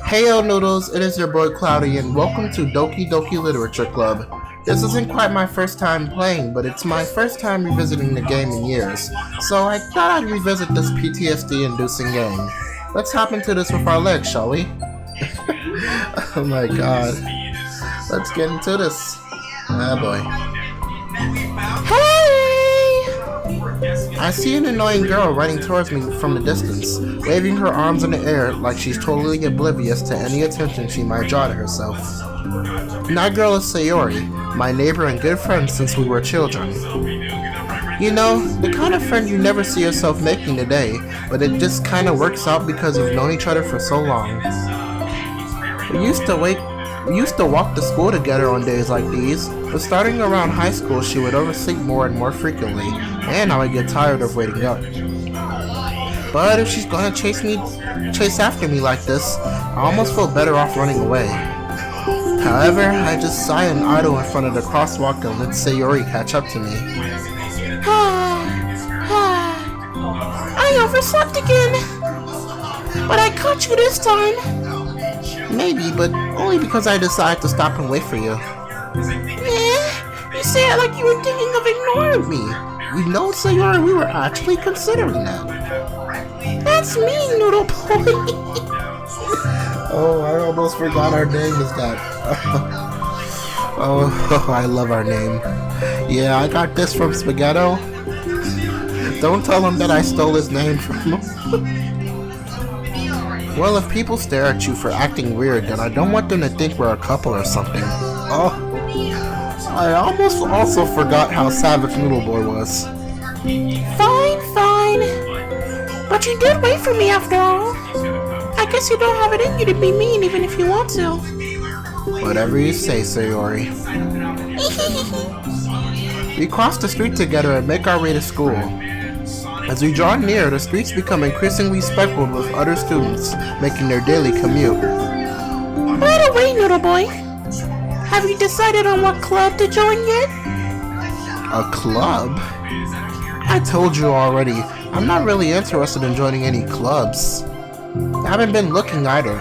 Heyo Noodles, it is your boy Cloudy and welcome to Doki Literature Club. This isn't quite my first time playing, but it's my first time revisiting the game in years, so I thought I'd revisit this PTSD-inducing game. Let's hop into this with our legs, shall we? Oh my god. Let's get into this. Ah boy. Hey! I see an annoying girl running towards me from the distance, waving her arms in the air like she's totally oblivious to any attention she might draw to herself. And that girl is Sayori, my neighbor and good friend since we were children. You know, the kind of friend you never see yourself making today, but it just kinda works out because you've known each other for so long. We used to walk to school together on days like these, but starting around high school she would oversleep more and more frequently, and I would get tired of waiting up. But if she's gonna chase after me like this, I almost feel better off running away. However, I just sigh and idle in front of the crosswalk and let Sayori catch up to me. I overslept again! But I caught you this time! Maybe, but only because I decided to stop and wait for you. You say it like you were thinking of ignoring me. You know, Sayori, we were actually considering that. That's me, Noodle Boy. Oh, I almost forgot our name is that. Oh, I love our name. Yeah, I got this from Spaghetto. Don't tell him that I stole his name from him. Well, if people stare at you for acting weird, then I don't want them to think we're a couple or something. Oh, I almost also forgot how savage Noodle Boy was. Fine. But you did wait for me after all. I guess you don't have it in you to be mean even if you want to. Whatever you say, Sayori. We cross the street together and make our way to school. As we draw near, the streets become increasingly speckled with other students making their daily commute. By the way, Noodle Boy, have you decided on what club to join yet? A club? I told you already, I'm not really interested in joining any clubs. I haven't been looking either.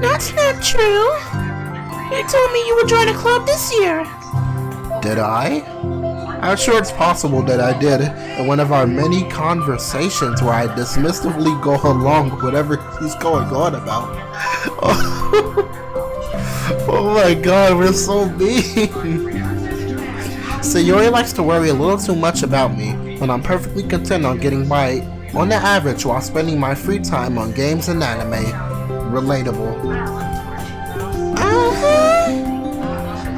That's not true. You told me you would join a club this year. Did I? I'm sure it's possible that I did in one of our many conversations where I dismissively go along with whatever he's going on about. Oh my god, we're so mean. Sayori likes to worry a little too much about me, and I'm perfectly content on getting by on the average while spending my free time on games and anime. Relatable.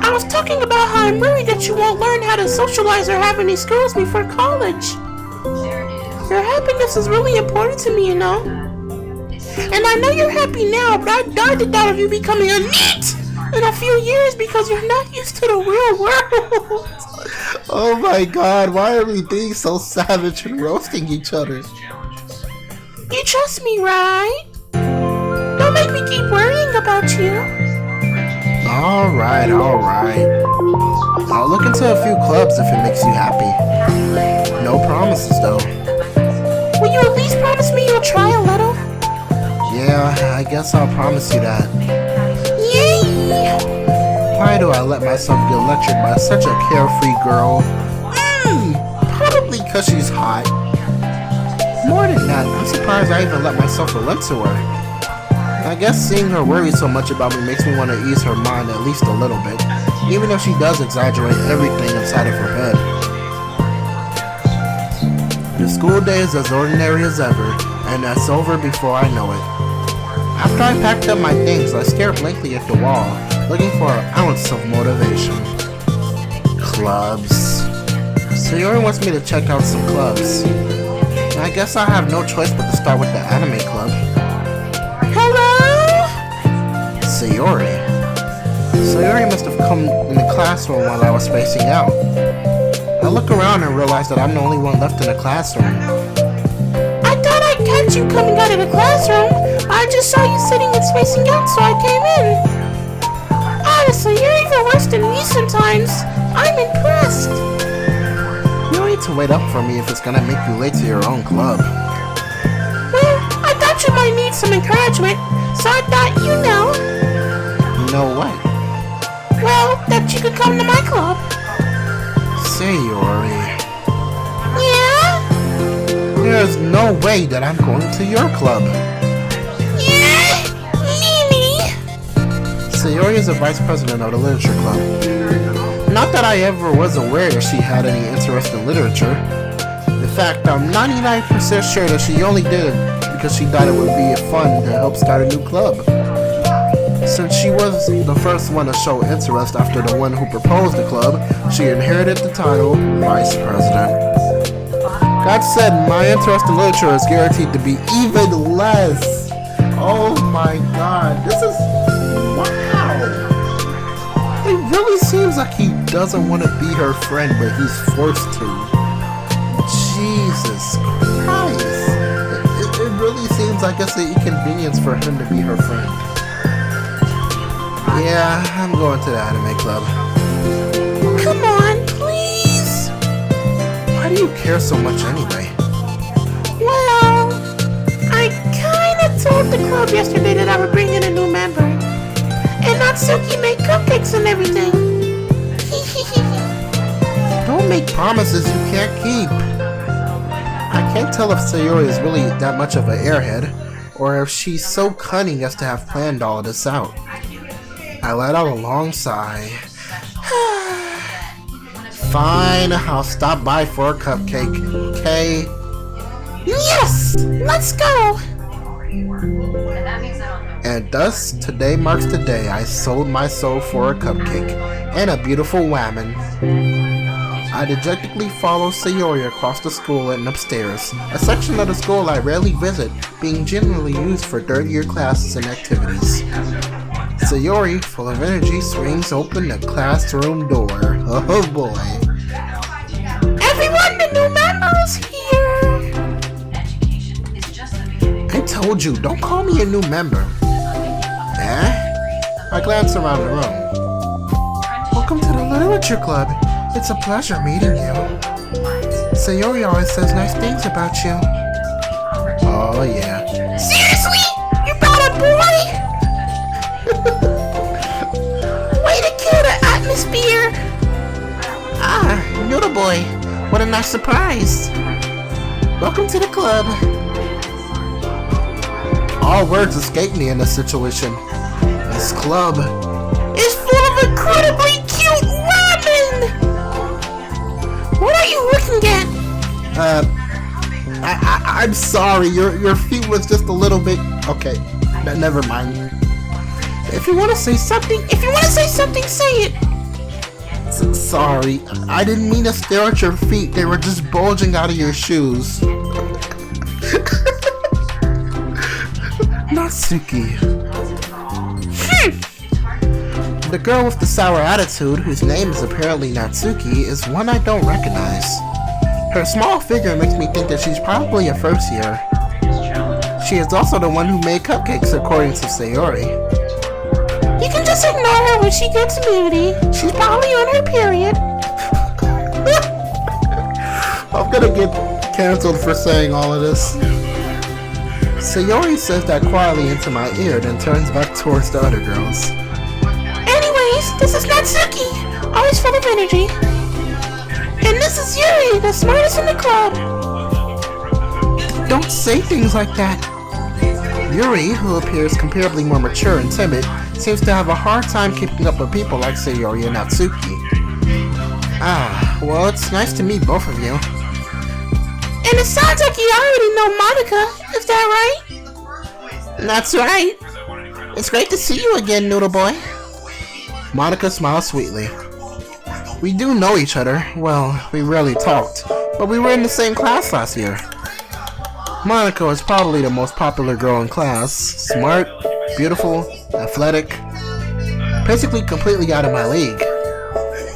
I was talking about how I'm worried that you won't learn how to socialize or have any skills before college. Your happiness is really important to me, you know. And I know you're happy now, but I died to doubt of you becoming a NEET in a few years because you're not used to the real world. Oh my god, why are we being so savage and roasting each other? You trust me, right? Don't make me keep worrying about you. Alright. I'll look into a few clubs if it makes you happy. No promises though. Will you at least promise me you'll try a little? Yeah, I guess I'll promise you that. Yay! Why do I let myself get lectured by such a carefree girl? Probably because she's hot. More than that, I'm surprised I even let myself relent to her. I guess seeing her worry so much about me makes me want to ease her mind at least a little bit, even though she does exaggerate everything inside of her head. The school day is as ordinary as ever, and that's over before I know it. After I packed up my things, I stared blankly at the wall, looking for an ounce of motivation. Clubs. Sayori wants me to check out some clubs. I guess I have no choice but to start with the anime club. Sayori must have come in the classroom while I was spacing out. I look around and realize that I'm the only one left in the classroom. I thought I'd catch you coming out of the classroom. I just saw you sitting and spacing out, so I came in. Honestly, you're even worse than me sometimes. I'm impressed. You don't need to wait up for me if it's gonna make you late to your own club. Well, I thought you might need some encouragement, So I thought Know what? well, that you could come to my club. Sayori. Yeah? There's no way that I'm going to your club. Yeah? Mimi? Sayori is the vice president of the literature club. Not that I ever was aware that she had any interest in literature. In fact, I'm 99% sure that she only did it because she thought it would be fun to help start a new club. Since she was the first one to show interest after the one who proposed the club, she inherited the title Vice President. God said my interest in literature is guaranteed to be even less. Oh my god, this is... wow! It really seems like he doesn't want to be her friend, but he's forced to. Jesus Christ. It really seems like it's an inconvenience for him to be her friend. Yeah, I'm going to the anime club. Come on, please. Why do you care so much anyway? Well, I kinda told the club yesterday that I would bring in a new member. And Natsuki made cupcakes and everything. Don't make promises you can't keep. I can't tell if Sayori is really that much of an airhead, or if she's so cunning as to have planned all of this out. I let out a long sigh. Fine, I'll stop by for a cupcake, okay? Yes! Let's go! And thus, today marks the day I sold my soul for a cupcake and a beautiful woman. I dejectedly follow Sayori across the school and upstairs, a section of the school I rarely visit, being generally used for third-year classes and activities. Sayori, full of energy, swings open the classroom door. Oh boy. Everyone, the new member is here! I told you, don't call me a new member. Eh? I glance around the room. Welcome to the literature club. It's a pleasure meeting you. Sayori always says nice things about you. Oh yeah. Seriously? You brought a boy? Way to kill the atmosphere! Ah, Noodle boy. What a nice surprise. Welcome to the club. All words escape me in this situation. This club is full of incredibly cute women! What are you looking at? I'm sorry. Your feet was just a little bit... Okay, never mind. If you want to say something, say it. Sorry, I didn't mean to stare at your feet. They were just bulging out of your shoes. Natsuki. The girl with the sour attitude, whose name is apparently Natsuki, is one I don't recognize. Her small figure makes me think that she's probably a first year. She is also the one who made cupcakes, according to Sayori. You can just ignore her when she gets moody. She's probably on her period. I'm gonna get cancelled for saying all of this. Sayori says that quietly into my ear, then turns back towards the other girls. Anyways, this is Natsuki, always full of energy. And this is Yuri, the smartest in the club. Don't say things like that. Yuri, who appears comparably more mature and timid, seems to have a hard time keeping up with people like Sayori and Natsuki. Ah, well, it's nice to meet both of you. And it sounds like you already know Monica, is that right? That's right. It's great to see you again, Noodle boy. Monica smiles sweetly. We do know each other. Well, we rarely talked, but we were in the same class last year. Monica was probably the most popular girl in class. Smart, beautiful, athletic. Basically completely out of my league.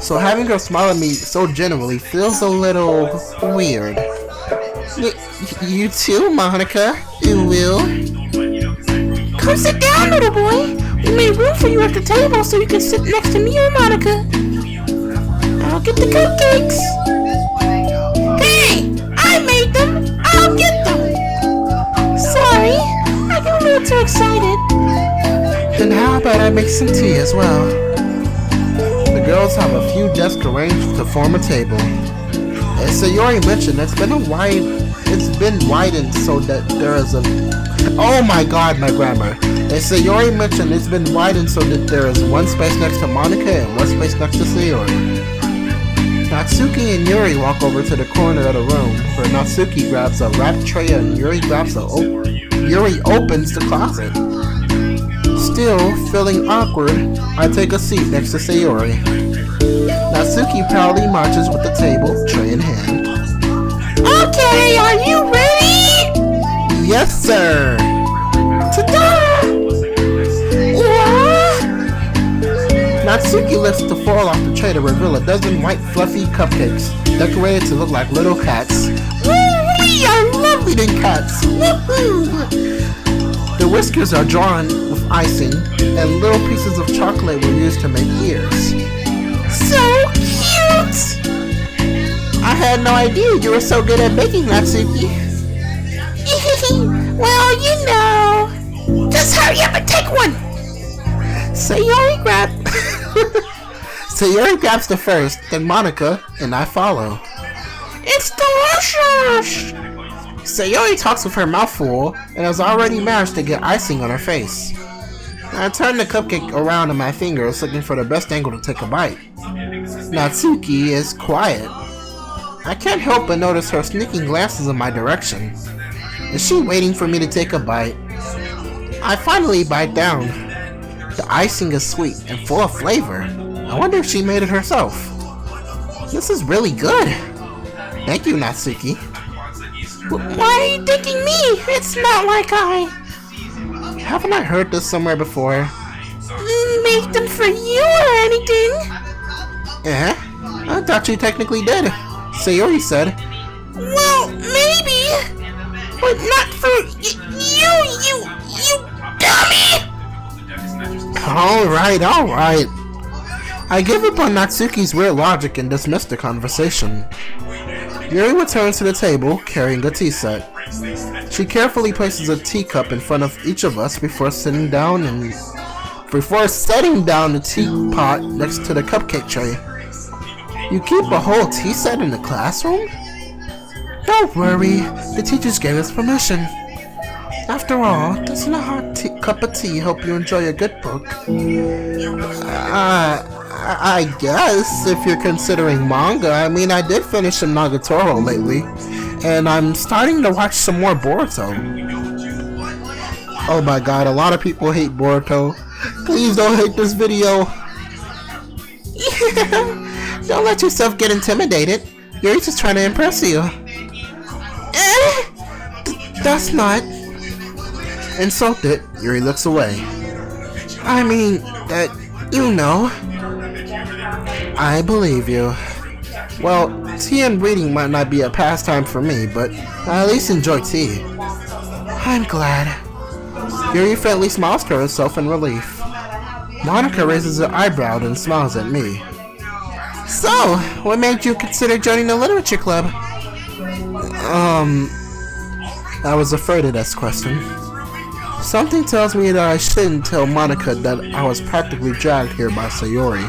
So having her smile at me so genuinely feels a little weird. You too, Monica. You will. Come sit down, little boy. We made room for you at the table so you can sit next to me or Monica. I'll get the cupcakes. Hey, I made them. I'll get them. Sorry, I got a little too excited. Then how about I make some tea as well? The girls have a few desks arranged to form a table. As Sayori mentioned, it's been widened so that there is a... Oh my god, my grammar. As Sayori mentioned, it's been widened so that there is one space next to Monica and one space next to Sayori. Natsuki and Yuri walk over to the corner of the room, where Natsuki grabs a wrapped tray and Yuri opens the closet. Still feeling awkward, I take a seat next to Sayori. Natsuki proudly marches with the table, tray in hand. Okay, are you ready? Yes, sir! Ta-da! Natsuki lifts the foil off the tray to reveal a dozen white fluffy cupcakes, decorated to look like little cats. We are lovely than cats! Woohoo! The whiskers are drawn with icing, and little pieces of chocolate were used to make ears. So cute! I had no idea you were so good at baking, Natsuki. Well, you know. Just hurry up and take one! Sayori grabs the first, then Monica, and I follow. It's delicious! Sayori talks with her mouth full and has already managed to get icing on her face. I turn the cupcake around in my fingers, looking for the best angle to take a bite. Natsuki is quiet. I can't help but notice her sneaking glances in my direction. Is she waiting for me to take a bite? I finally bite down. The icing is sweet and full of flavor. I wonder if she made it herself. This is really good. Thank you, Natsuki. Why are you thanking me? It's not like I... Haven't I heard this somewhere before? Make them for you or anything? I thought you technically did. Sayori said. Well, maybe. But not for you dummy! Alright. I give up on Natsuki's weird logic and dismiss the conversation. Yuri returns to the table, carrying a tea set. She carefully places a teacup in front of each of us before setting down the teapot next to the cupcake tray. You keep a whole tea set in the classroom? Don't worry, the teachers gave us permission. After all, doesn't a hot cup of tea help you enjoy a good book? I guess, if you're considering manga. I mean, I did finish some Nagatoro lately, and I'm starting to watch some more Boruto. Oh my god, a lot of people hate Boruto. Please don't hate this video. Don't let yourself get intimidated. You're just trying to impress you. That's not... Insulted, Yuri looks away. I mean, you know. I believe you. Well, tea and reading might not be a pastime for me, but I at least enjoy tea. I'm glad. Yuri faintly smiles to herself in relief. Monica raises her eyebrow and smiles at me. So, what made you consider joining the literature club? I was afraid of this question. Something tells me that I shouldn't tell Monica that I was practically dragged here by Sayori.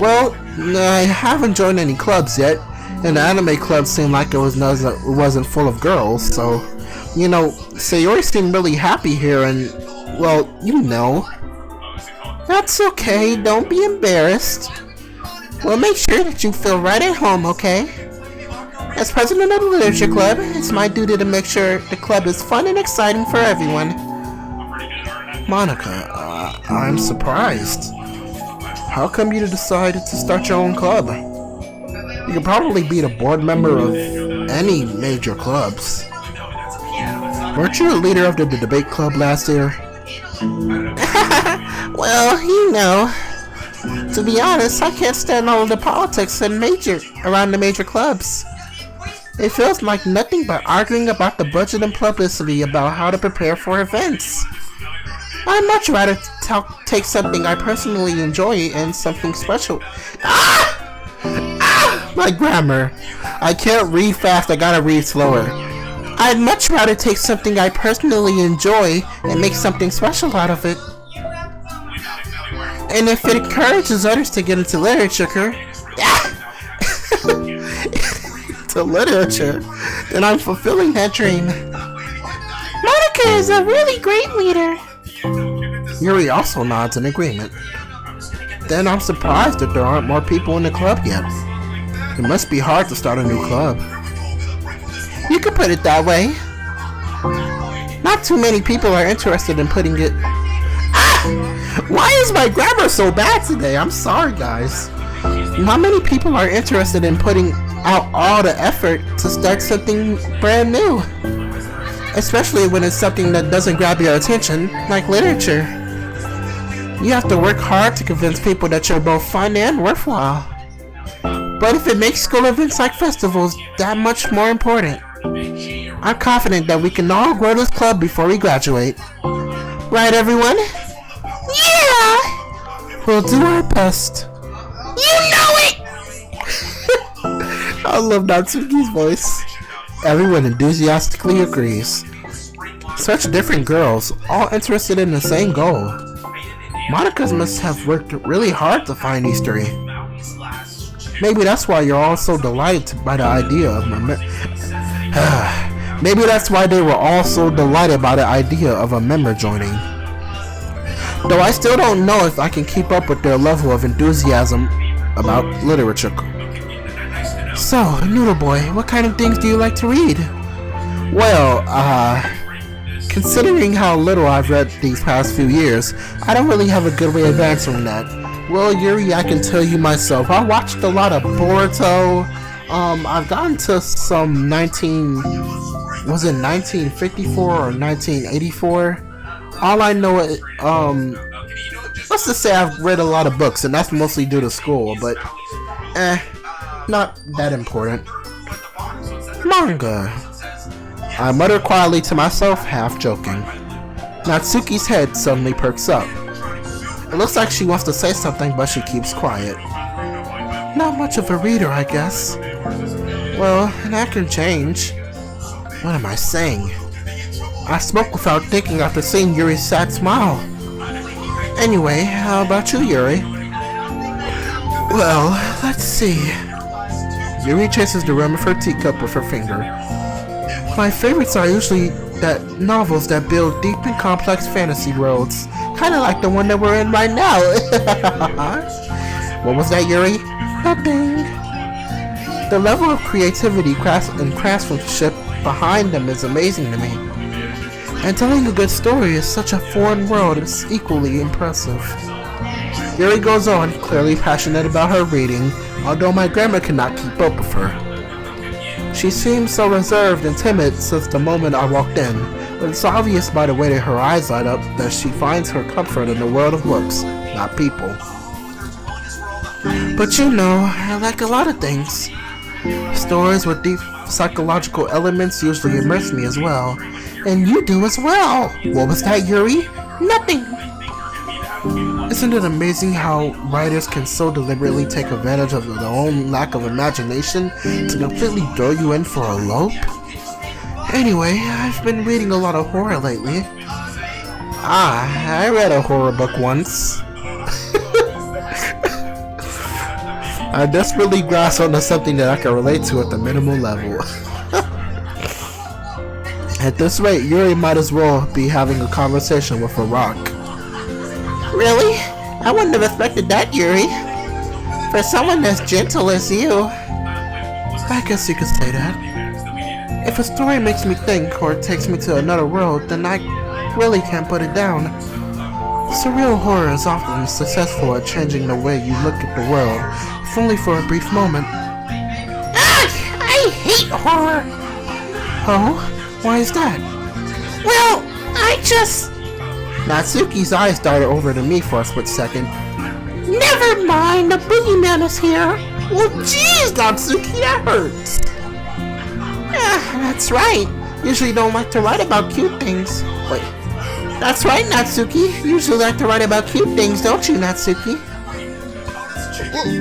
Well, I haven't joined any clubs yet, and the anime club seemed like it wasn't full of girls, so, you know, Sayori seemed really happy here and, well, you know. That's okay, don't be embarrassed. We'll make sure that you feel right at home, okay? As president of the literature club, it's my duty to make sure the club is fun and exciting for everyone. Monica, I'm surprised. How come you decided to start your own club? You could probably be the board member of any major clubs. Weren't you the leader of the debate club last year? Well, you know. To be honest, I can't stand all of the politics around the major clubs. It feels like nothing but arguing about the budget and publicity about how to prepare for events. I'd much rather take something I personally enjoy and something special. My grammar. I can't read fast, I gotta read slower. I'd much rather take something I personally enjoy and make something special out of it. And if it encourages others to get into literature, to literature, then I'm fulfilling that dream. Monica is a really great leader. Yuri also nods in agreement. Then I'm surprised that there aren't more people in the club yet. It must be hard to start a new club. You could put it that way. Not too many people are interested in putting it... Why is my grammar so bad today? I'm sorry, guys. Not many people are interested in putting out all the effort to start something brand new. Especially when it's something that doesn't grab your attention, like literature. You have to work hard to convince people that you're both fun and worthwhile. But if it makes school events like festivals that much more important, I'm confident that we can all grow this club before we graduate. Right, everyone? Yeah! We'll do our best. You know it! I love Natsuki's voice. Everyone enthusiastically agrees. Such different girls, all interested in the same goal. Monica's must have worked really hard to find these three. Maybe that's why you're all so delighted by the idea of Maybe that's why they were all so delighted by the idea of a member joining. Though I still don't know if I can keep up with their level of enthusiasm about literature. So, Noodle Boy, what kind of things do you like to read? Well, considering how little I've read these past few years, I don't really have a good way of answering that. Well, Yuri, I can tell you myself, I watched a lot of Boruto. I've gotten to some 1954 or 1984? All I know is, let's just say I've read a lot of books, and that's mostly due to school, but, not that important. Manga. I mutter quietly to myself, half joking. Natsuki's head suddenly perks up. It looks like she wants to say something, but she keeps quiet. Not much of a reader, I guess. Well, that can change. What am I saying? I spoke without thinking after seeing Yuri's sad smile. Anyway, how about you, Yuri? Well, let's see. Yuri chases the rim of her teacup with her finger. My favorites are usually novels that build deep and complex fantasy worlds. Kinda like the one that we're in right now. What was that, Yuri? Nothing. The level of creativity and craftsmanship behind them is amazing to me. And telling a good story is such a foreign world is equally impressive. Yuri goes on, clearly passionate about her reading, although my grammar cannot keep up with her. She seems so reserved and timid since the moment I walked in, but it's obvious by the way that her eyes light up that she finds her comfort in the world of books, not people. But you know, I like a lot of things. Stories with deep psychological elements usually immerse me as well. And you do as well. What was that, Yuri? Nothing. Isn't it amazing how writers can so deliberately take advantage of their own lack of imagination to completely throw you in for a loop? Anyway, I've been reading a lot of horror lately. I read a horror book once. I desperately grasp onto something that I can relate to at the minimal level. At this rate, Yuri might as well be having a conversation with a rock. Really? I wouldn't have expected that, Yuri. For someone as gentle as you. I guess you could say that. If a story makes me think or takes me to another world, then I really can't put it down. Surreal horror is often successful at changing the way you look at the world, if only for a brief moment. I hate horror! Oh? Why is that? Well, I just... Natsuki's eyes darted over to me for a split second. Never mind, the boogeyman is here. Well, jeez, Natsuki, that hurts. That's right. Usually don't like to write about cute things. Wait. That's right, Natsuki. You usually like to write about cute things, don't you, Natsuki?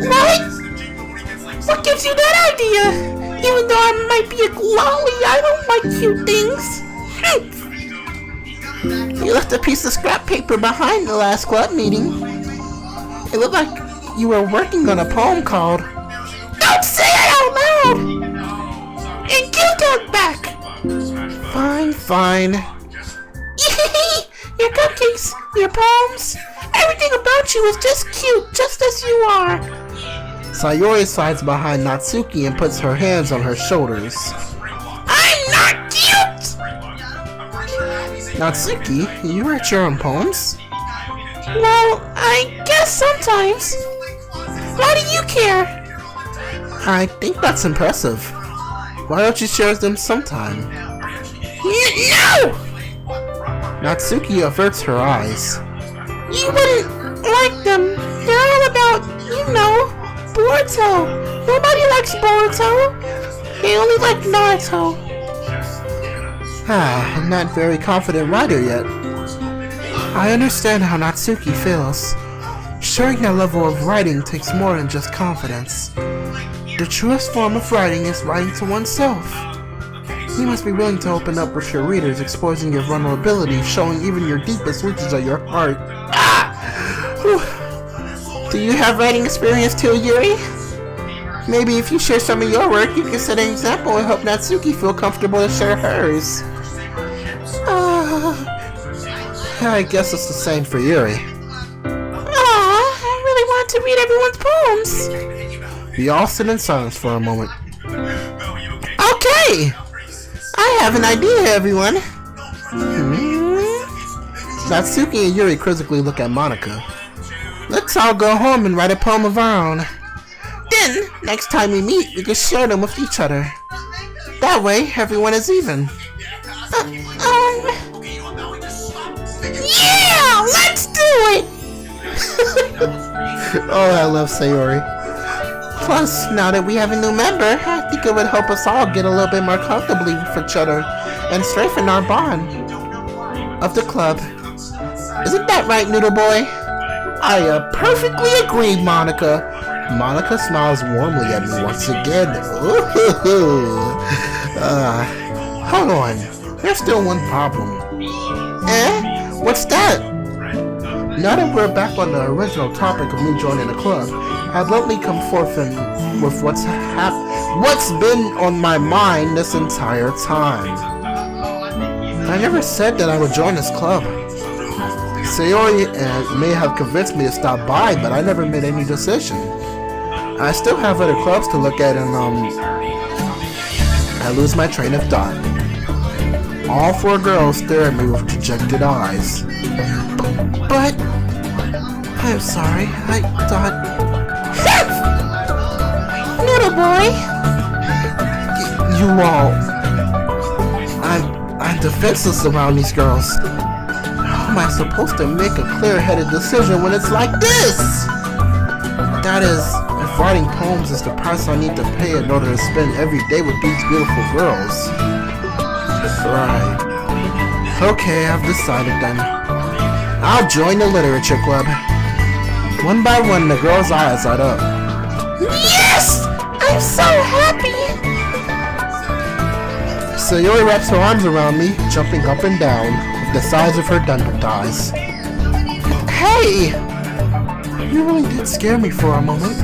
What? What gives you that idea? Even though I might be a lolly, I don't like cute things. You left a piece of scrap paper behind the last club meeting. It looked like you were working on a poem called... Don't say it out loud! And you talk back! Fine. Your cupcakes, your poems, everything about you is just cute, just as you are. Sayori slides behind Natsuki and puts her hands on her shoulders. I'm not cute! Natsuki, you write your own poems? Well, I guess sometimes. Why do you care? I think that's impressive. Why don't you share them sometime? No! Natsuki averts her eyes. You wouldn't like them. They're all about, Boruto. Nobody likes Boruto. They only like Naruto. I'm not very confident writer yet. I understand how Natsuki feels. Sharing that level of writing takes more than just confidence. The truest form of writing is writing to oneself. You must be willing to open up with your readers, exposing your vulnerability, showing even your deepest reaches of your heart. Do you have writing experience too, Yuri? Maybe if you share some of your work, you can set an example and help Natsuki feel comfortable to share hers. I guess it's the same for Yuri. I really want to read everyone's poems. We all sit in silence for a moment. Okay! I have an idea, everyone. Natsuki and Yuri quizzically look at Monica. Let's all go home and write a poem of our own. Then, next time we meet, we can share them with each other. That way, everyone is even. Yeah! Let's do it! Oh, I love Sayori. Plus, now that we have a new member, I think it would help us all get a little bit more comfortably with each other and strengthen our bond of the club. Isn't that right, Noodle Boy? I perfectly agree, Monica. Monica smiles warmly at me once again. Hold on. There's still one problem. What's that? Now that we're back on the original topic of me joining the club, I'd lovely come forth and with what's been on my mind this entire time. I never said that I would join this club. Sayori may have convinced me to stop by, but I never made any decision. I still have other clubs to look at, and I lose my train of thought. All four girls stare at me with dejected eyes. But I'm sorry, I thought... Noodle Boy! You all... I'm defenseless around these girls. How am I supposed to make a clear-headed decision when it's like this? That is, if writing poems is the price I need to pay in order to spend every day with these beautiful girls. Right. Okay, I've decided then. I'll join the literature club. One by one, the girls' eyes light up. Yes! I'm so happy! Sayori wraps her arms around me, jumping up and down, with the size of her dundred eyes. Hey! You really did scare me for a moment.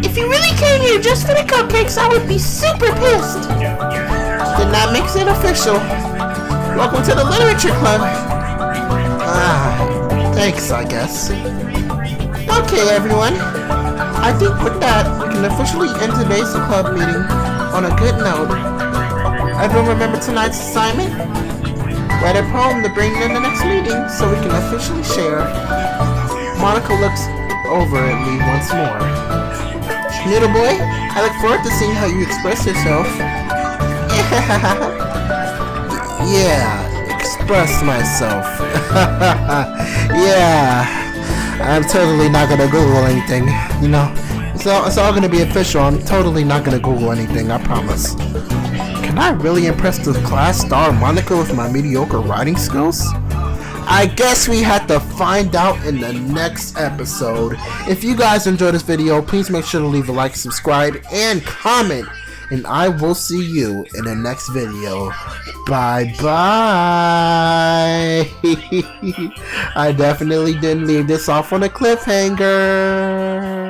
If you really came here just for the cupcakes, I would be super pissed. Then that makes it official. Welcome to the literature club. Thanks, I guess. Okay, everyone. I think with that, we can officially end today's club meeting on a good note. Everyone remember tonight's assignment? Write a poem to bring in the next meeting so we can officially share. Monica looks over at me once more. Noodle Boy, I look forward to seeing how you express yourself. Yeah, express myself. Yeah, I'm totally not gonna Google anything, you know. It's all gonna be official. I'm totally not gonna Google anything, I promise. Can I really impress the class star Monica with my mediocre writing skills? I guess we have to find out in the next episode. If you guys enjoyed this video, please make sure to leave a like, subscribe, and comment. And I will see you in the next video. Bye bye. I definitely didn't leave this off on a cliffhanger.